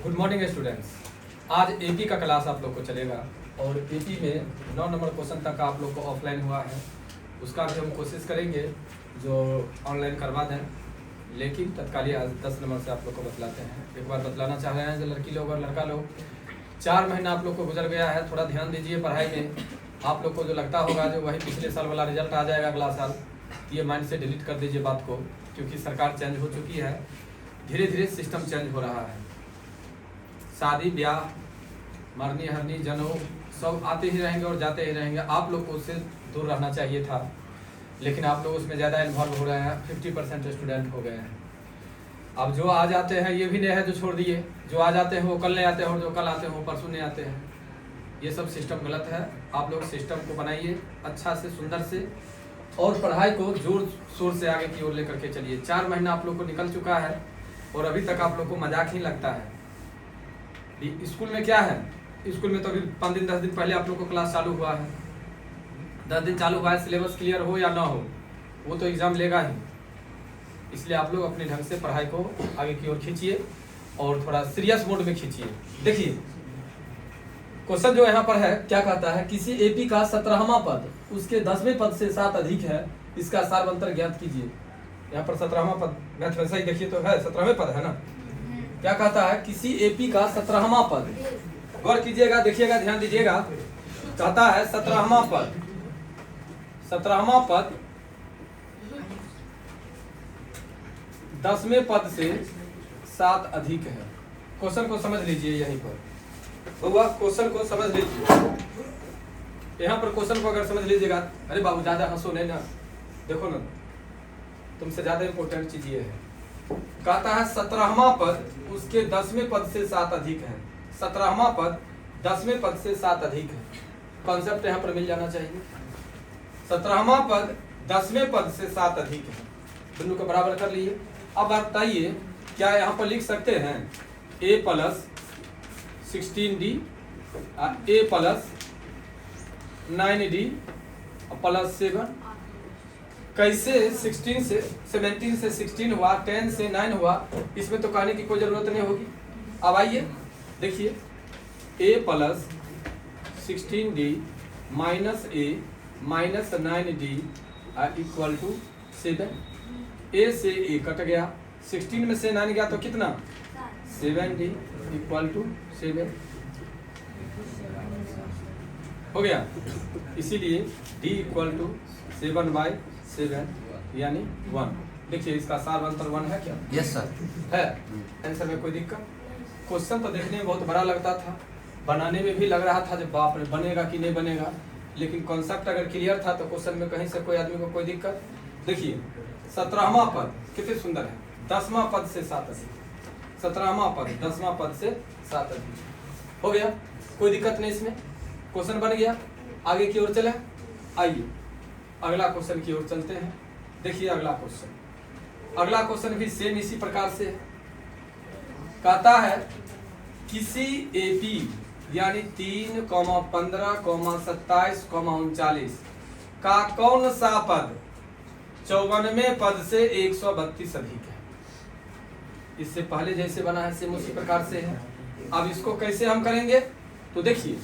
Good morning students. आज AP का class आप लोग को चलेगा और एपी में 9 नंबर क्वेश्चन तक आप लोग को ऑफलाइन हुआ है, उसका भी हम कोशिश करेंगे जो ऑनलाइन करवा दें, लेकिन तत्कालीन आज 10 नंबर से आप लोग को बतलाते हैं। एक बार बतलाना चाह रहे हैं जो लड़की लोग और लड़का लोग, 4 महीना आप लोग को गुजर गया है, थोड़ा ध्यान दीजिए पढ़ाई में। आप लोग को जो लगता होगा जो वही पिछले साल वाला रिजल्ट आ जाएगा अगला साल, ये माइंड से डिलीट कर दीजिए बात को, क्योंकि सरकार चेंज हो चुकी है, धीरे धीरे सिस्टम चेंज हो रहा है। शादी ब्याह मरनी हरनी जनेऊ सब आते ही रहेंगे और जाते ही रहेंगे। आप लोग को उससे दूर रहना चाहिए था, लेकिन आप लोग उसमें ज़्यादा इन्वॉल्व हो रहे हैं। 50% स्टूडेंट हो गए हैं। अब जो आ जाते हैं ये भी नहीं है जो छोड़ दिए, जो आ जाते हैं वो कल नहीं आते हैं और जो कल आते हैं वो परसों नहीं आते हैं। ये सब सिस्टम गलत है। आप लोग सिस्टम को बनाइए अच्छा से, सुंदर से, और पढ़ाई को जोर शोर से आगे की ओर लेकर के चलिए। 4 महीना आप लोग को निकल चुका है और अभी तक आप लोग को मजाक ही लगता है। स्कूल में क्या है, स्कूल में तो अभी 5 दिन 10 दिन पहले आप लोग को क्लास चालू हुआ है। 10 दिन चालू हुआ है, सिलेबस क्लियर हो या ना हो वो तो एग्जाम लेगा ही। इसलिए आप लोग अपने ढंग से पढ़ाई को आगे की ओर खींचिए और थोड़ा सीरियस मोड में खींचिए। देखिए क्वेश्चन जो यहाँ पर है क्या कहता है, किसी एपी का 17वां पद उसके 10वें पद से 7 अधिक है, इसका सारवंतर ज्ञात कीजिए। यहाँ पर 17वां पद मैथ वैसा ही देखिए तो है, 17वें पद है ना। क्या कहता है, किसी एपी का 17वां पद, गौर कीजिएगा, देखिएगा, ध्यान दीजिएगा। कहता है 17वां पद, 17वां पद 10वें पद से 7 अधिक है। क्वेश्चन को समझ लीजिए, यहीं पर बउआ क्वेश्चन को समझ लीजिए। यहाँ पर क्वेश्चन को अगर समझ लीजिएगा, अरे बाबू ज्यादा हंसो नहीं ना, देखो ना तुमसे ज्यादा इंपॉर्टेंट चीज ये है। कहता है 17वां पद उसके 10वें पद से 7 अधिक है। 17वां पद 10वें पद से 7 अधिक है। कॉन्सेप्ट यहाँ पर मिल जाना चाहिए। 17वां पद 10वें पद से 7 अधिक है, दोनों को बराबर कर लिए। अब बताइए क्या यहाँ पर लिख सकते हैं a plus 16d a plus 9d plus 7? कैसे 16 से 17 से 16 हुआ, 10 से 9 हुआ, इसमें तो कहने की कोई जरूरत नहीं होगी। अब आइए देखिए, a plus 16d minus a minus 9d equal to 7। a से a कट गया, 16 में से 9 गया तो कितना, 7d इक्वल टू 7 हो गया। इसीलिए d इक्वल टू 7/7 यानी 1। देखिए इसका सारवंतर 1 है क्या? यस सर है। आंसर में कोई दिक्कत? क्वेश्चन तो देखने में बहुत बड़ा लगता था, बनाने में भी लग रहा था जब बाप रे बनेगा कि नहीं बनेगा, लेकिन कॉन्सेप्ट अगर क्लियर था तो क्वेश्चन में कहीं से कोई आदमी को कोई दिक्कत। देखिए 17वां पद कितने सुंदर है, 10वां पद से 7 अधिक। 17वां पद 10वां पद से 7 अधिक हो गया, कोई दिक्कत नहीं इसमें, क्वेश्चन बन गया। आगे की ओर चले, आइए अगला क्वेश्चन की ओर चलते हैं। देखिए अगला क्वेश्चन भी सेम इसी प्रकार से है। कहता है किसी एपी यानी 3, 15, 27, 39 का कौन सा पद 54वें पद से 132 अधिक है? इससे पहले जैसे बना है सेम उसी प्रकार से है। अब इसको कैसे हम करेंगे, तो देखिए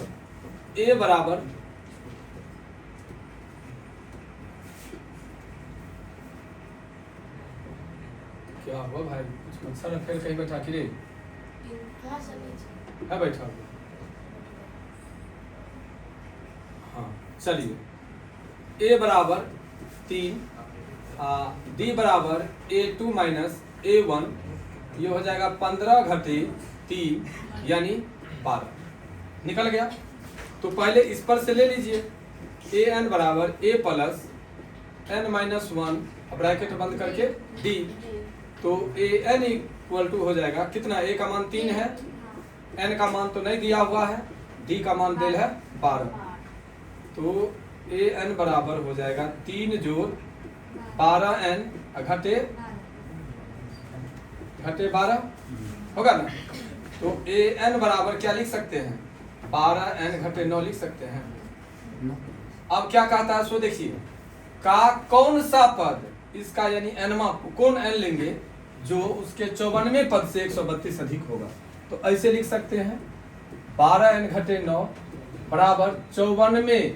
a बराबर क्या हुआ भाई, कुछ मच्छर फिर कहीं बैठा कि नहीं है? बैठा हाँ, चलिए a बराबर 3, d बराबर a2 माइनस a1, ये हो जाएगा 15 घटे 3 यानी 12 निकल गया। तो पहले इस पर से ले लीजिए, an बराबर a plus n minus 1 bracket बंद करके d, तो an इक्वल टू हो जाएगा कितना, a का मान 3 है, n का मान तो नहीं दिया हुआ है, d का मान दिल है 12, तो an बराबर हो जाएगा 3 जोड़ 12n घटे 12 होगा ना। तो an बराबर क्या लिख सकते हैं, 12n घटे 9 लिख सकते हैं। अब क्या कहता है सो देखिए, का कौन सा पद, इसका यानी n कौन n लेंगे जो उसके 54वें पद से 132 अधिक होगा। तो ऐसे लिख सकते हैं 12n घटे 9 बराबर 54वें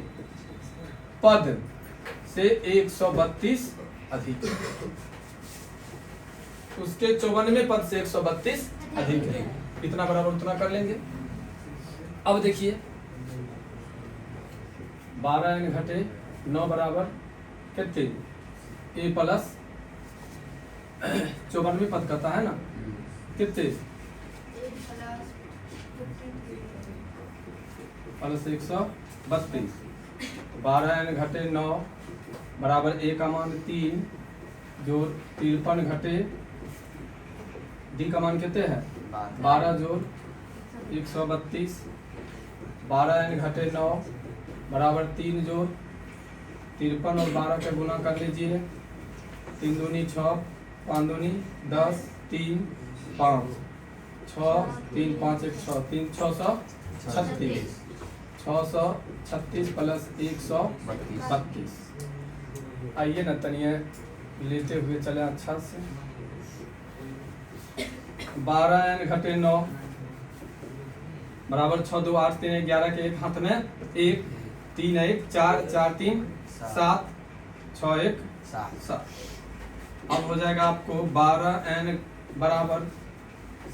पद से 132 अधिक है। उसके 54वें पद से 132 अधिक है। इतना बराबर उतना कर लेंगे। अब देखिए 12n घटे 9 बराबर कितने a प्लस 54वें पद कहता है ना कितने प्लस 132। 12n घटे 9 बराबर a का मान 3 जोड़ 53 घटे d का मान कितने है 12 जोड़ 132। 12n घटे 9 बराबर 3 जोड़ 53 और 12 का गुना कर लीजिए। 3 दूनी 6 5 दूनी 10 3 5 6 3 5 1 6 3 636 636 प्लस 132। आइए ना तनिए लेते हुए चले अच्छा से। 12n घटे 9 बराबर 6 2 8 3 11 के एक हाथ में 1 3 1 4 4 3 7 6 1 7। अब हो जाएगा आपको 12n बराबर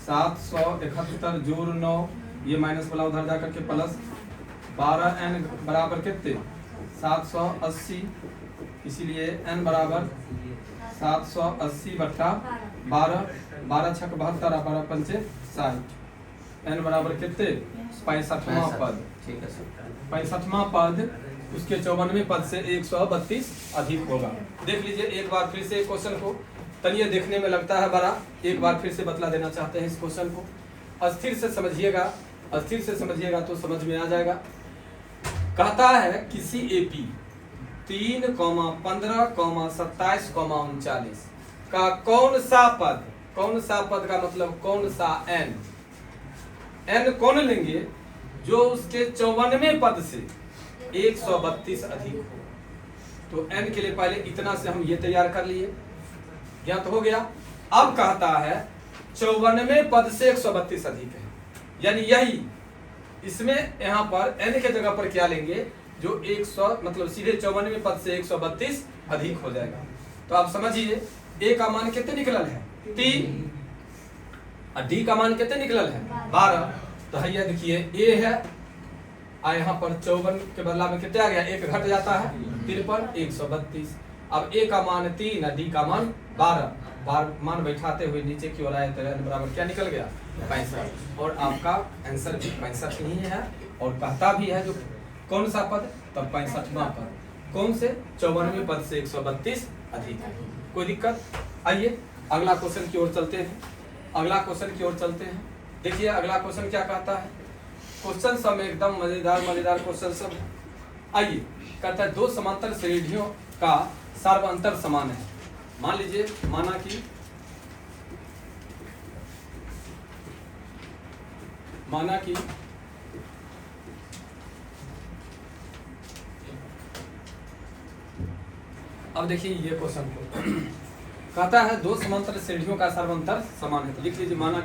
771 जोड़ 9 ये माइनस वाला उधर जाकर के प्लस 12n बराबर कितने 780। इसीलिए n बराबर 780 बट्टा 12 12 छक 72 12 पंचे 60। n बराबर कितने 65वां पद। ठीक है सर। 65वां पद उसके 54वें पद से 132 अधिक होगा। देख लीजिए एक बार फिर से क्वेश्चन को। तनिए देखने में लगता है बड़ा, एक बार फिर से बतला देना चाहते हैं इस क्वेश्चन को। अस्थिर से समझिएगा, अस्थिर से समझिएगा तो समझ में आ जाएगा। कहता है किसी एपी 3, 15, 27, 39 का कौन सा पद का मतलब कौन सा n कौन लेंगे जो उसके 54वें पद से 132 अधिक हो। तो n के लिए पहले इतना से हम ये तैयार कर लिए, ज्ञात हो गया। अब कहता है 54वें पद से 132 अधिक है, यानी यही इसमें यहाँ पर n के जगह पर क्या लेंगे जो 100 मतलब सीधे 54वें पद से 132 अधिक हो जाएगा। तो आप समझिए a का मान कितने निकलल है 3 और d का मान कितने निकलल है 12। तो भैया देखिए a है और यहाँ पर 54 के बदला में कितने आ गया 1 घट जाता है 53 132। अब a का मान 3 और d का मान 12 मान बैठाते हुए नीचे की ओर आए तो n बराबर क्या निकल गया 65। और आपका आंसर भी 65 ही है। और कहता भी है जो कौन सा पद तब 65वां पद कौन से 54वें पद से 132 अधिक है। कोई दिक्कत। आइए अगला क्वेश्चन की ओर चलते हैं। अगला क्वेश्चन की ओर चलते हैं। देखिए अगला क्वेश्चन क्या कहता है। क्वेश्चन सब एकदम मजेदार क्वेश्चन सब है। आइए कहता है 2 समांतर श्रेणियों का सर्वांतर समान है। मान लीजिए माना कि अब देखिए ये क्वेश्चन को कहता है 2 समांतर श्रेणियों का सर्वांतर समान है। तो लिख लीजिए माना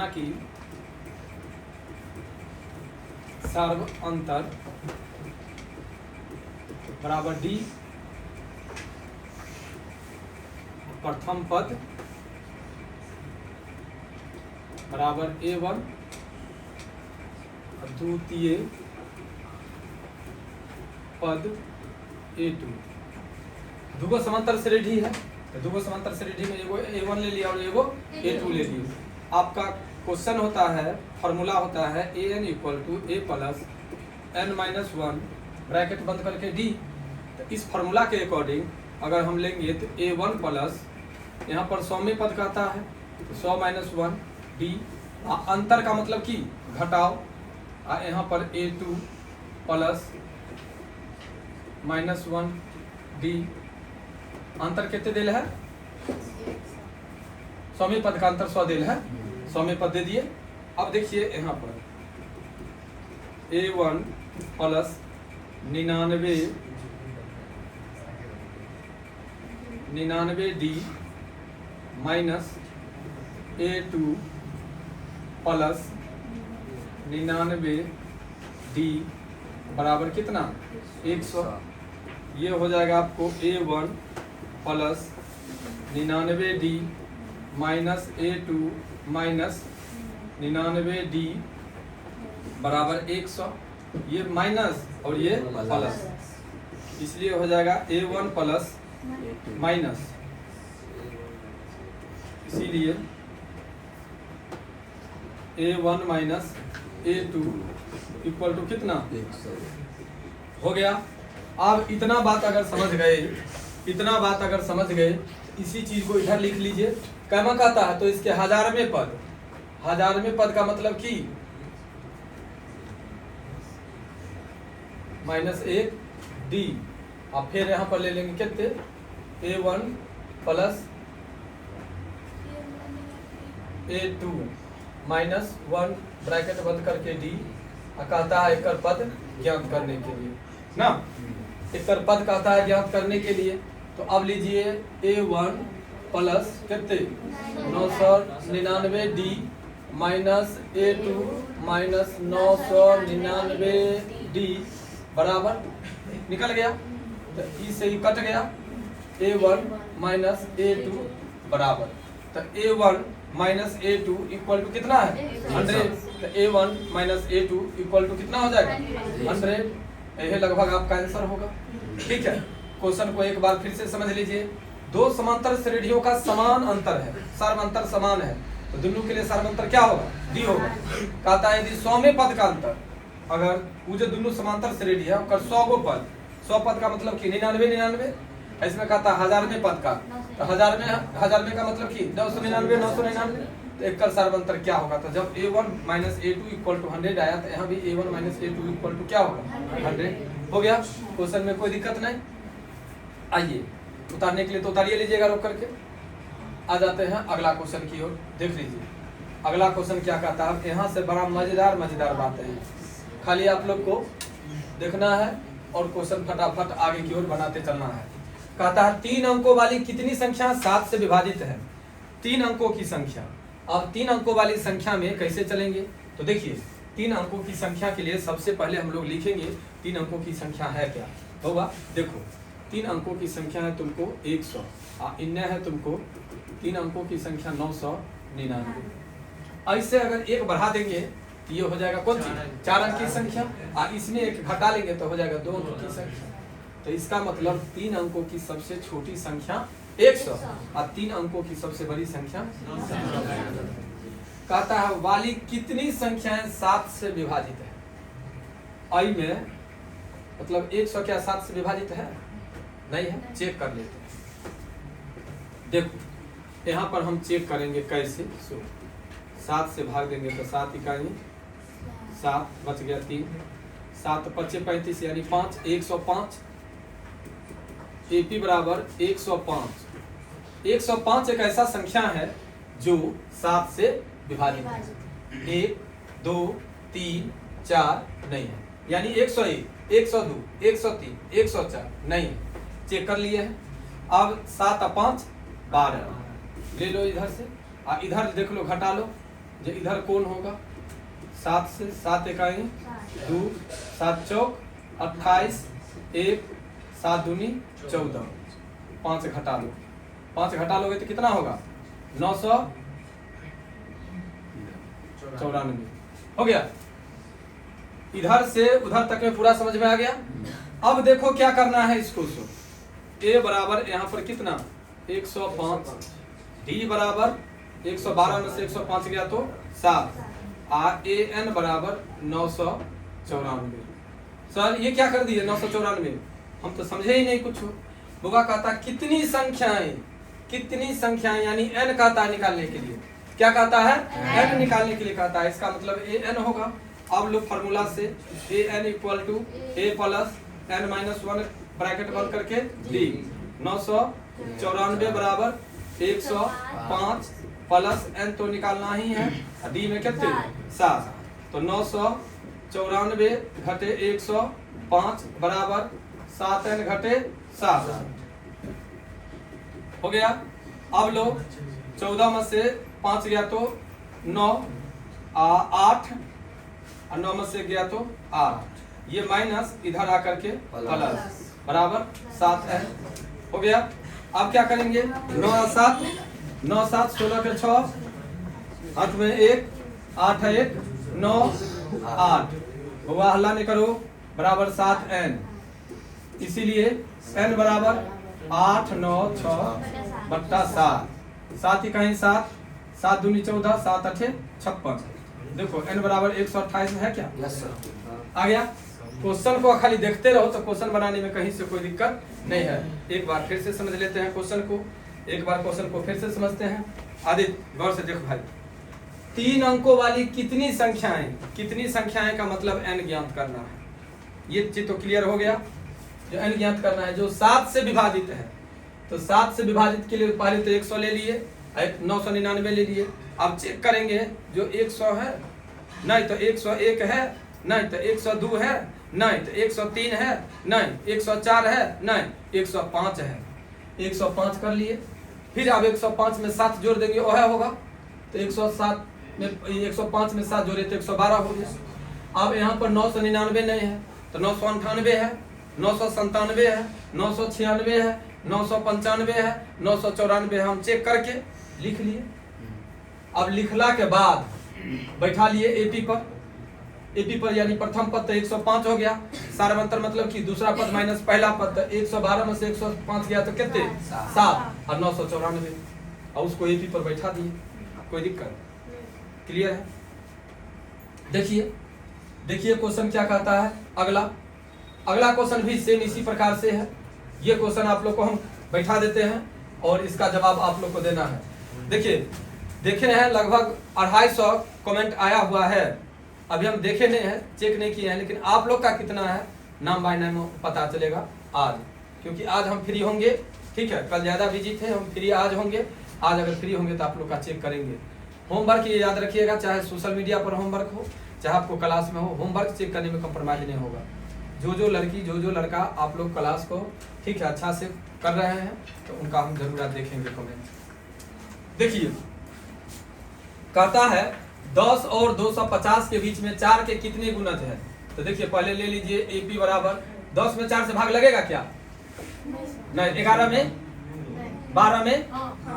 कि सर्वांतर बराबर d प्रथम पद बराबर a1 द्वितीय पद a2। दुगो समांतर श्रेणी है तो दुगो समांतर श्रेणी में एगो a1 ले लिया और एगो a2 ले लिया। आपका क्वेश्चन होता है, फॉर्मूला होता है an equal to a plus n-1 bracket बंद करके d। तो इस फॉर्मूला के अकॉर्डिंग अगर हम लेंगे तो a1 प्लस यहाँ पर 100वें पद कहता है तो 100 - 1 d। अंतर का मतलब कि घटाओ। यहाँ पर a2 प्लस -1 d। अंतर कितने दिल है 100वें पद का अंतर 100 दिल है, 100वें पद दे दिए। अब देखिए यहाँ पर a1 plus 99 99D minus A2 plus 99D बराबर कितना 100। ये हो जाएगा आपको A1 plus 99D minus A2 minus 99D बराबर 100। ये माइनस और ये प्लस, इसलिए हो जाएगा A1 प्लस माइनस, इसीलिए A1 minus A2 equal to कितना 100 हो गया। अब इतना बात अगर समझ गए, इतना बात अगर समझ गए, इसी चीज को इधर लिख लीजिए। कैमक आता है तो इसके 1000वें पद, 1000वें पद का मतलब कि माइनस 1D। अब फिर यहाँ पर ले लेंगे कितने A1 plus A2 minus 1 bracket बंद करके D। कहता है एकर पद ज्ञात करने के लिए ना, एकर पद कहता है ज्ञात करने के लिए। तो अब लीजिए A1 प्लस कितने 999D minus A2 minus 999D बराबर निकल गया, तो ई से ही कट गया। A1 माइनस A2 बराबर, तो A1 minus A2 equal to कितना है 100। तो A1 minus A2 equal to कितना हो जाएगा 100। यही लगभग आपका आंसर होगा। ठीक है, क्वेश्चन को एक बार फिर से समझ लीजिए। दो समांतर श्रेणियों का समान अंतर है, सर्वांतर समान है, तो दोनों के लिए सर्वांतर क्या होगा D होगा। कहता है यदि 100वें पद का अंतर, अगर वो जो दोनों समांतर श्रेणी है उसका 100 गो पद, 100 पद का मतलब कि 99, इसमें कहता है 1000वें पद का, तो 1000वें का मतलब कि 999, तो एक सर्वांतर क्या होगा। तो जब A1 minus A2 equal to 100 आया, तो यहाँ भी A1 minus A2 equal to क्या होगा 100 हो गया। क्वेश्चन में कोई दिक्कत नहीं। आइए उतारने के लिए तो उतारिए लीजिएगा रोक करके। आ जाते हैं अगला क्वेश्चन की ओर, देख लीजिए अगला क्वेश्चन क्या कहता है। यहाँ से बड़ा मजेदार बातें हैं, खाली आप लोग को देखना है और क्वेश्चन फटाफट आगे की ओर बनाते चलना है। कहता है 3 अंकों वाली कितनी संख्या 7 से विभाजित है। 3 अंकों की संख्या। अब 3 अंकों वाली संख्या में कैसे चलेंगे, तो देखिए 3 अंकों की संख्या के लिए सबसे पहले हम लोग लिखेंगे 3 अंकों की संख्या है क्या होगा। देखो 3 अंकों की संख्या है तुमको 100, इन्हें है तुमको 3 अंकों की संख्या 999। ऐसे अगर एक बढ़ा देंगे तो ये हो जाएगा कौन सी 4 अंक की संख्या, इसमें एक घटा लेंगे तो हो जाएगा 2 अंक की संख्या। तो इसका मतलब 3 अंकों की सबसे छोटी संख्या 100 और 3 अंकों की सबसे बड़ी संख्या। कहता है वाली कितनी संख्याएं 7 से विभाजित है। आई में मतलब 100 क्या 7 से विभाजित है नहीं है, चेक कर लेते हैं। देखो यहाँ पर हम चेक करेंगे कैसे। 7 से भाग देंगे तो 7 इकाई 7 बच गया 3, 7 5 35 यानी 5, 105। AP बराबर 105। 105 एक ऐसा संख्या है जो 7 से विभाजित है। 1 2 3 4 नहीं है, यानी 101 102 103 104 नहीं है, चेक कर लिए हैं। अब 7 और 5 12 ले लो इधर से, इधर देख लो घटा लो, जो इधर कौन होगा 7 से 7 इकाई 2 7 चौक 28 1 7 दूनी 14, 5 घटा लो, 5 घटा लोगे तो कितना होगा 994 हो गया। इधर से उधर तक में पूरा समझ में आ गया। अब देखो क्या करना है इसको। A बराबर यहाँ पर कितना 105, D बराबर 112 में से 105 गया तो 7, AN बराबर 994। सर ये क्या कर दिए 994, हम तो समझे ही नहीं कुछ। होगा कहता कितनी संख्याएं यानी n कहता है निकालने के लिए, क्या कहता है n निकालने के लिए कहता है, इसका मतलब AN होगा। अब लोग फार्मूला से AN equal to A plus n minus 1 bracket बंद करके D। 994 बराबर 105 प्लस n तो निकालना ही है, D में कितने 7, तो 994 घटे 105 बराबर 7n घटे 7। हो गया। अब लो 14 में से 5 गया तो 9, 8 और 9 में से गया तो 8, ये माइनस इधर आकर के प्लस बराबर 7n हो गया। अब क्या करेंगे 9 और 7, 9 7 16 के 6, हाथ में 1, 8 है 1, 9 8, हुआ हल्ला नहीं करो बराबर 7n, इसीलिए n बराबर 8 9 6 बट्टा 7, 7 ही कहीं 7, 7 दूनी 14, 7 8 56। देखो n बराबर 128 है क्या? Yes sir. आ गया। क्वेश्चन को खाली देखते रहो तो क्वेश्चन बनाने में कहीं से कोई दिक्कत नहीं है। एक बार फिर से समझ लेते हैं क्वेश्चन को, एक बार क्वेश्चन को फिर से समझते हैं। आदित्य गौर से देखो भाई, 3 अंकों वाली कितनी संख्याएं का मतलब n ज्ञात करना है। ये चीज तो क्लियर हो गया। जो n ज्ञात करना है जो 7 से विभाजित है, तो 7 से विभाजित के लिए पहले तो 100 ले लिए, 999 ले लिए। अब चेक करेंगे जो 100 है, नहीं तो 101 है, नहीं तो 102 है, नहीं तो 103 है, नहीं 104 है, नहीं 105 है। 105 कर लिए। फिर अब 105 में 7 जोड़ देंगे, वह होगा तो 107 में 105 में 7 जोड़े तो 112 हो गया। अब यहाँ पर 999 नहीं है तो 998 है, 997 है, 996 है, 995 है, 994 है। हम चेक करके लिख लिए। अब लिखला के बाद बैठा लिए एपी पर, यानी प्रथम पद तो 105 हो गया। सारवंतर मतलब कि दूसरा पद माइनस पहला पद, तो 112 में से 105 गया तो कितने 7 और 994, और उसको एपी पर बैठा दिए। कोई दिक्कत? क्लियर है? देखिए क्वेश्चन क्या कहता है। अगला क्वेश्चन भी सेम इसी प्रकार से है। ये क्वेश्चन आप लोग को हम बैठा देते हैं और इसका जवाब आप लोग को देना है। देखिए देखे हैं लगभग 250 कमेंट आया हुआ है। अभी हम देखे नहीं है, चेक नहीं किए हैं, लेकिन आप लोग का कितना है नाम बाय नाम पता चलेगा आज, क्योंकि आज हम फ्री होंगे। ठीक है, कल ज्यादा बिजी थे, हम फ्री आज होंगे। आज अगर फ्री होंगे तो आप लोग का चेक करेंगे। होमवर्क ये याद रखिएगा, चाहे सोशल मीडिया पर होमवर्क हो चाहे आपको क्लास में हो, होमवर्क चेक करने में कंप्रोमाइज नहीं होगा। जो लड़की जो लड़का आप लोग क्लास को ठीक है अच्छा से कर रहे हैं तो उनका हम जरूर आज देखेंगे कमेंट। देखिए कहता है 10 और 250 के बीच में 4 के कितने गुणज है। तो देखिए पहले ले लीजिए एपी बराबर 10 में 4 से भाग लगेगा क्या? नहीं। 11 में 12 में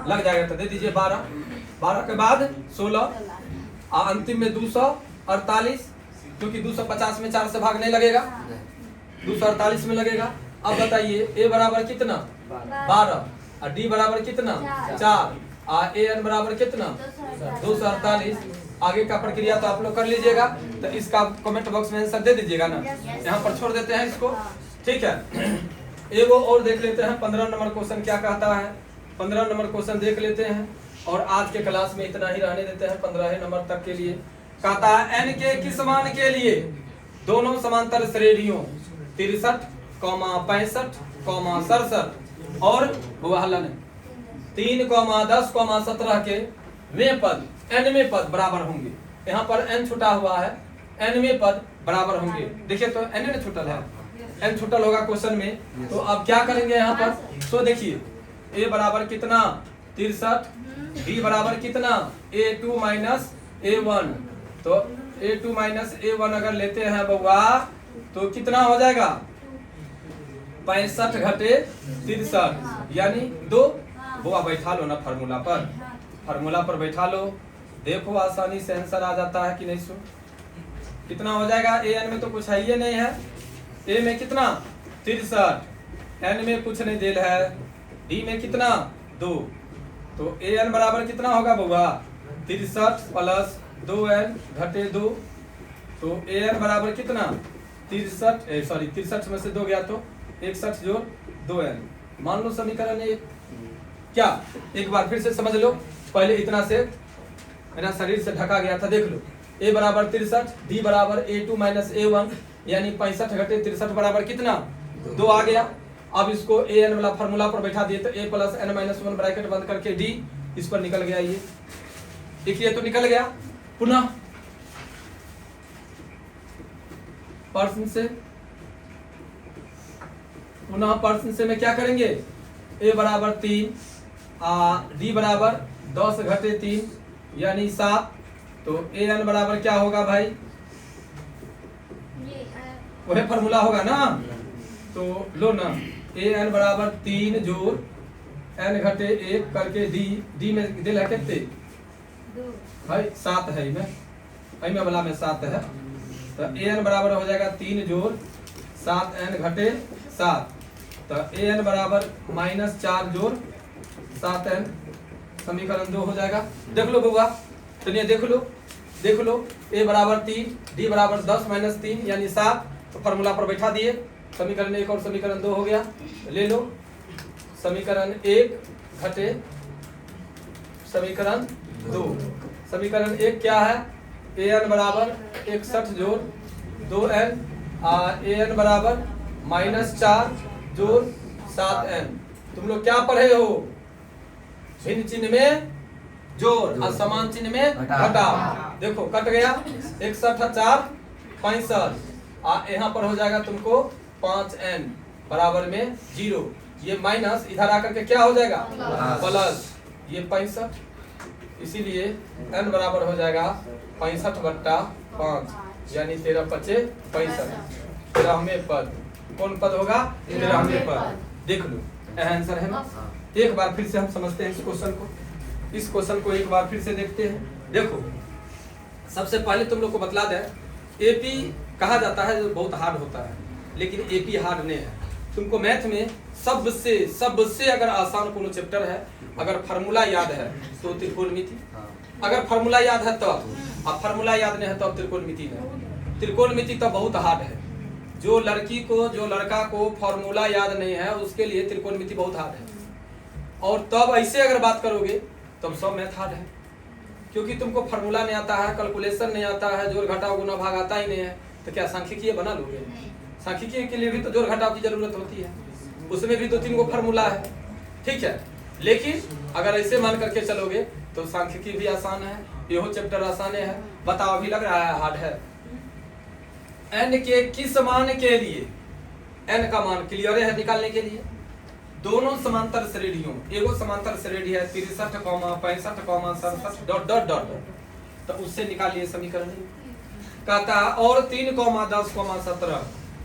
लग जाएगा, तो दे दीजिए 12 के बाद 16 और अंतिम में 248, क्योंकि 250 में 4 से भाग नहीं लगेगा, 248 में लगेगा। अब बताइए ए बराबर कितना 12 और डी बराबर कितना 4 और ए एन बराबर कितना 248। आगे का प्रक्रिया तो आप लोग कर लीजिएगा, तो इसका कमेंट बॉक्स में आंसर दे दीजिएगा ना। यहाँ पर छोड़ देते हैं इसको। ठीक है, एगो और देख लेते हैं 15 नंबर क्वेश्चन क्या कहता है। 15 नंबर क्वेश्चन देख लेते हैं और आज के क्लास में इतना ही रहने देते हैं 15 नंबर तक के लिए। कहता है n के किस मान के लिए दोनों समांतर श्रेणियों 63, 65, 67 और 3, 10, 17 के में पद n में पद बराबर होंगे। यहाँ पर n छुटा हुआ है, n में पद बराबर होंगे। देखिए तो n ने छुटल है, n छुटल होगा क्वेश्चन में। तो अब क्या करेंगे यहाँ पर, तो देखिए a बराबर कितना 63, b बराबर कितना a2 माइनस a1। तो a2 माइनस a1 अगर लेते हैं बउआ तो कितना हो जाएगा 65 घटे 63 यानी 2। बुआ बैठा लो ना फार्मूला पर बैठा लो, देखो आसानी से आंसर आ जाता है कि नहीं। सो कितना हो जाएगा, ए एन में तो कुछ है ही नहीं है, ए में कितना 63, एन में कुछ नहीं देल है, डी में कितना 2। तो ए एन बराबर कितना होगा बउआ 63 प्लस 2n घटे 2। तो ए एन बराबर कितना 63 में से 2 गया तो 61 जोड़ 2n। मान लो समीकरण एक क्या, एक बार फिर से समझ लो। पहले इतना से मेरा शरीर से ढका गया था, देख लो। a बराबर 63, d बराबर a2 माइनस a1 यानी 65 घटे 63 बराबर कितना 2 आ गया। अब इसको ए एन वाला फार्मूला पर बैठा दिए तो a plus n minus 1 bracket बंद करके d इस पर निकल गया। ये देखिए तो निकल गया। पुनः प्रश्न से मैं क्या करेंगे, a बराबर 3, डी बराबर 10 घटे 3 यानी 7। तो ए एन बराबर क्या होगा भाई, वही फॉर्मूला होगा ना। तो लो ना, ए एन बराबर 3 जोड़ एन घटे 1 करके डी में दिल है कितने भाई 7 है, इनमें वाला में 7 है। तो ए एन बराबर हो जाएगा 3 जोड़ 7 एन घटे 7। तो ए एन बराबर -4 जोड़ 7 एन, समीकरण 2 हो जाएगा। देख लो बउआ, चलिए देख लो ए बराबर 3 डी बराबर 10 - 3 यानी 7। तो फॉर्मूला पर बैठा दिए, समीकरण 1 और समीकरण 2 हो गया। ले लो समीकरण 1 घटे समीकरण 2। समीकरण 1 क्या है, ए एन बराबर 61 जोड़ 2 एन ए एन बराबर -4 जोड़ 7 एन। तुम लोग क्या पढ़े हो, भिन्न चिन्ह में जोड़ और समान चिन्ह में घटाव। देखो कट गया 61 4 65 यहाँ पर हो जाएगा तुमको 5n बराबर में 0। ये माइनस इधर आकर के क्या हो जाएगा प्लस, ये 65। इसीलिए n बराबर हो जाएगा 65/5 यानी 13 × 5 = 65। 13वें पद कौन पद होगा, 13वें पद। देख लो आंसर है ना। एक बार फिर से हम समझते हैं इस क्वेश्चन को एक बार फिर से देखते हैं। देखो सबसे पहले तुम लोग को बतला दें, एपी कहा जाता है जो बहुत हार्ड होता है, लेकिन एपी हार्ड नहीं है। तुमको मैथ में सबसे अगर आसान कोनो चैप्टर है, अगर फार्मूला याद है तो त्रिकोणमिति, अगर फार्मूला याद है तो, अब फार्मूला याद नहीं है तो त्रिकोणमिति नहीं। त्रिकोणमिति तो बहुत हार्ड है। जो लड़का को फार्मूला याद नहीं है उसके लिए त्रिकोणमिति बहुत हार्ड है। और तब ऐसे अगर बात करोगे तब सब मैथ हार्ड है, क्योंकि तुमको फार्मूला नहीं आता है, कैलकुलेशन नहीं आता है, जोड़ घटाव गुना भाग आता ही नहीं है, तो क्या सांख्यिकीय बना लोगे? सांख्यिकीय के लिए भी तो जोड़ घटाव की जरूरत होती है, उसमें भी 2-3 गो फार्मूला है, ठीक है। लेकिन अगर ऐसे मान करके चलोगे तो सांख्यिकी भी आसान है, यहो चैप्टर आसान है। बताओ अभी लग रहा है हार्ड है। n के किस मान के लिए, n का मान क्लियर है निकालने के लिए, दोनों समांतर श्रेणियों, एगो समांतर श्रेणी है 63, 65, 67 ... तो उससे निकालिए समीकरण। कहता है और 3, 10, 17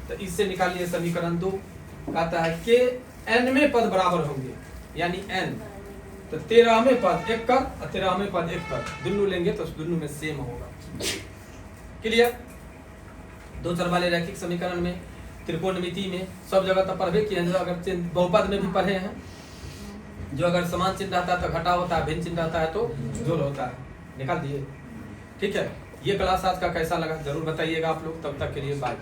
तो इससे निकालिए समीकरण 2। कहता है के n में पद बराबर होंगे, यानी n तो 13वें पद 1 कर और 13वें पद 1 कर, दोनों लेंगे तो दोनों में सेम होगा। क्लियर। दो चर वाले रैखिक समीकरण में, त्रिकोणमिति में सब जगह तो पढ़े किए हैं। अगर बहुपद में भी पढ़े हैं, जो अगर समान चिन्ह रहता है तो घटाव होता है, भिन्न चिन्ह रहता है तो जोड़ होता है। निकाल दिए, ठीक है। ये क्लास आज का कैसा लगा जरूर बताइएगा आप लोग। तब तक के लिए बाय।